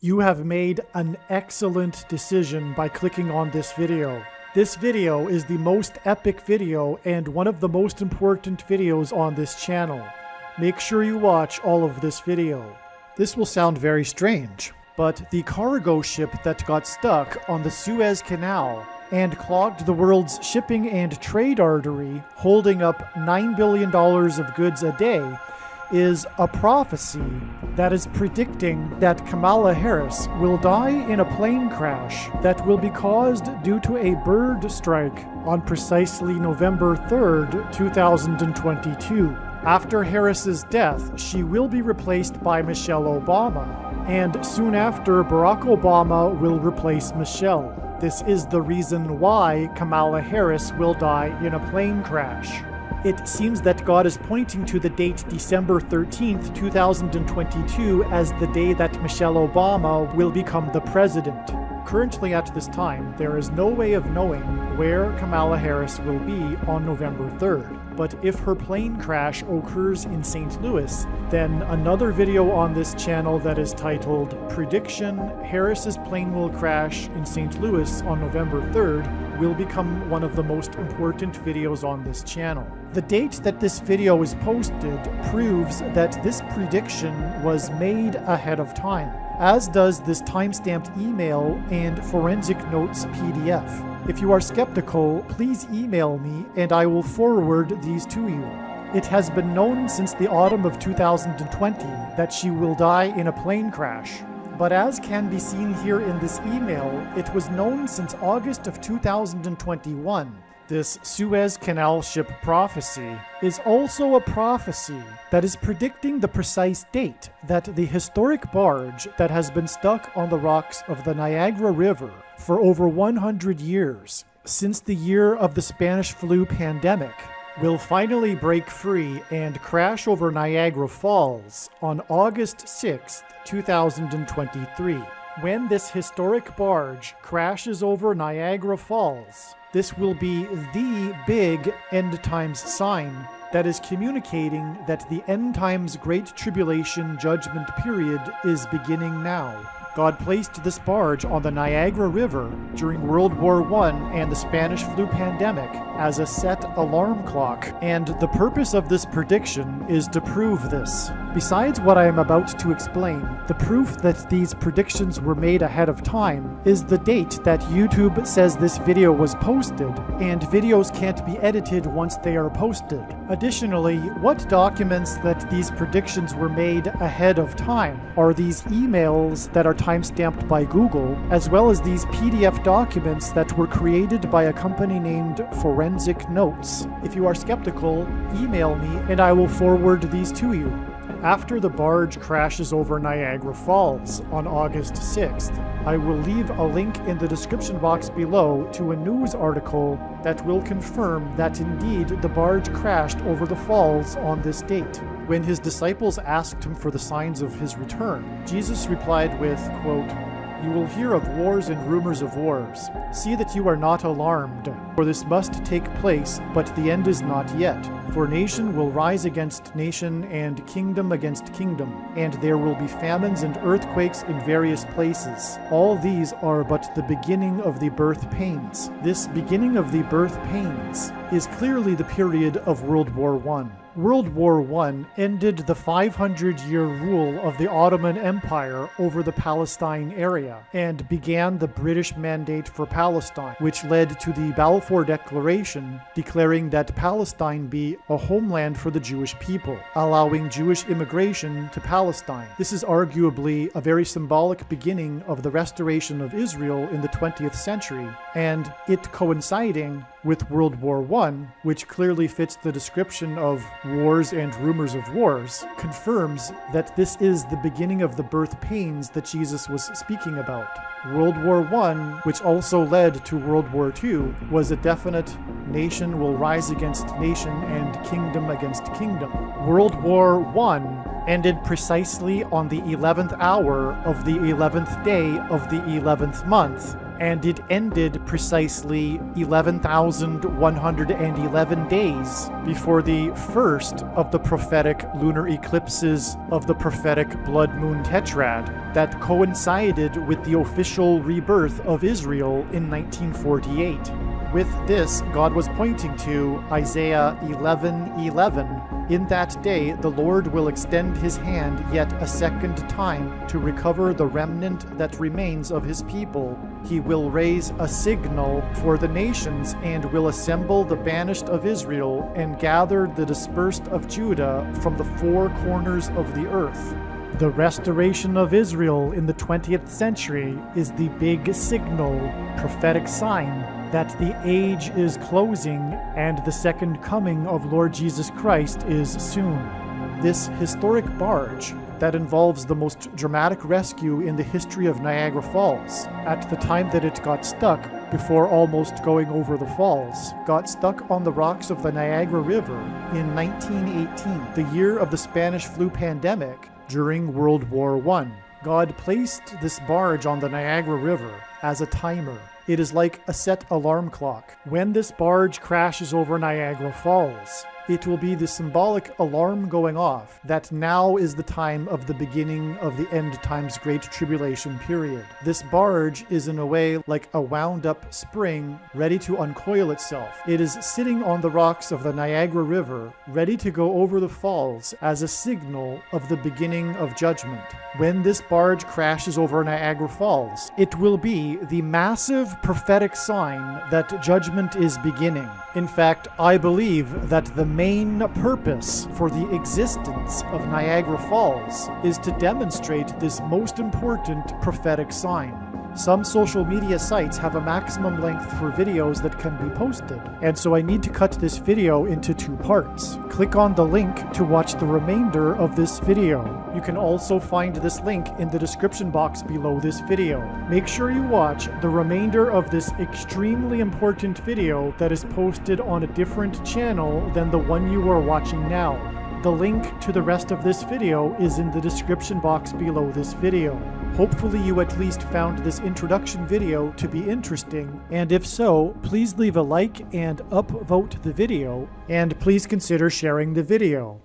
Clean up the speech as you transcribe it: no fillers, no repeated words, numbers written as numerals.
You have made an excellent decision by clicking on this video. This video is the most epic video and one of the most important videos on this channel. Make sure you watch all of this video. This will sound very strange, but the cargo ship that got stuck on the Suez Canal and clogged the world's shipping and trade artery, holding up $9 billion of goods a day, is a prophecy that is predicting that Kamala Harris will die in a plane crash that will be caused due to a bird strike on precisely November 3rd, 2022. After Harris's death, she will be replaced by Michelle Obama, and soon after, Barack Obama will replace Michelle. This is the reason why Kamala Harris will die in a plane crash. It seems that God is pointing to the date December 13th, 2022 as the day that Michelle Obama will become the president. Currently at this time, there is no way of knowing where Kamala Harris will be on November 3rd. But if her plane crash occurs in St. Louis, then another video on this channel that is titled Prediction Harris's Plane Will Crash in St. Louis on November 3rd will become one of the most important videos on this channel. The date that this video is posted proves that this prediction was made ahead of time, as does this timestamped email and forensic notes PDF. If you are skeptical, please email me and I will forward these to you. It has been known since the autumn of 2020 that she will die in a plane crash. But as can be seen here in this email, it was known since August of 2021. This Suez Canal ship prophecy is also a prophecy that is predicting the precise date that the historic barge that has been stuck on the rocks of the Niagara River for over 100 years, since the year of the Spanish flu pandemic, will finally break free and crash over Niagara Falls on August 6th, 2023. When this historic barge crashes over Niagara Falls, this will be the big end times sign that is communicating that the end times Great Tribulation judgment period is beginning now. God placed this barge on the Niagara River during World War I and the Spanish flu pandemic as a set alarm clock, and the purpose of this prediction is to prove this. Besides what I am about to explain, the proof that these predictions were made ahead of time is the date that YouTube says this video was posted, and videos can't be edited once they are posted. Additionally, what documents that these predictions were made ahead of time are these emails that are timestamped by Google, as well as these PDF documents that were created by a company named Forensic Notes. If you are skeptical, email me and I will forward these to you. After the barge crashes over Niagara Falls on August 6th, I will leave a link in the description box below to a news article that will confirm that indeed the barge crashed over the falls on this date. When his disciples asked him for the signs of his return, Jesus replied with, quote, "You will hear of wars and rumors of wars. See that you are not alarmed, for this must take place, but the end is not yet. For nation will rise against nation and kingdom against kingdom, and there will be famines and earthquakes in various places. All these are but the beginning of the birth pains." This beginning of the birth pains is clearly the period of World War I. World War I ended the 500-year rule of the Ottoman Empire over the Palestine area and began the British Mandate for Palestine, which led to the Balfour Declaration declaring that Palestine be a homeland for the Jewish people, allowing Jewish immigration to Palestine. This is arguably a very symbolic beginning of the restoration of Israel in the 20th century, and it coinciding with World War I, which clearly fits the description of wars and rumors of wars, confirms that this is the beginning of the birth pains that Jesus was speaking about. World War I, which also led to World War II, was a definite nation will rise against nation and kingdom against kingdom. World War I ended precisely on the 11th hour of the 11th day of the 11th month, and it ended precisely 11,111 days before the first of the prophetic lunar eclipses of the prophetic blood moon tetrad that coincided with the official rebirth of Israel in 1948. With this, God was pointing to Isaiah 11:11. In that day, the Lord will extend his hand yet a second time to recover the remnant that remains of his people. He will raise a signal for the nations and will assemble the banished of Israel and gather the dispersed of Judah from the four corners of the earth. The restoration of Israel in the 20th century is the big signal, prophetic sign that the age is closing and the second coming of Lord Jesus Christ is soon. This historic barge that involves the most dramatic rescue in the history of Niagara Falls, at the time that it got stuck before almost going over the falls, got stuck on the rocks of the Niagara River in 1918, the year of the Spanish flu pandemic during World War I. God placed this barge on the Niagara River as a timer. It is like a set alarm clock. When this barge crashes over Niagara Falls, it will be the symbolic alarm going off that now is the time of the beginning of the end times Great Tribulation period. This barge is in a way like a wound up spring ready to uncoil itself. It is sitting on the rocks of the Niagara River ready to go over the falls as a signal of the beginning of judgment. When this barge crashes over Niagara Falls, it will be the massive prophetic sign that judgment is beginning. In fact, I believe that the main purpose for the existence of Niagara Falls is to demonstrate this most important prophetic sign. Some social media sites have a maximum length for videos that can be posted, and so I need to cut this video into 2 parts. Click on the link to watch the remainder of this video. You can also find this link in the description box below this video. Make sure you watch the remainder of this extremely important video that is posted on a different channel than the one you are watching now. The link to the rest of this video is in the description box below this video. Hopefully you at least found this introduction video to be interesting, and if so, please leave a like and upvote the video, and please consider sharing the video.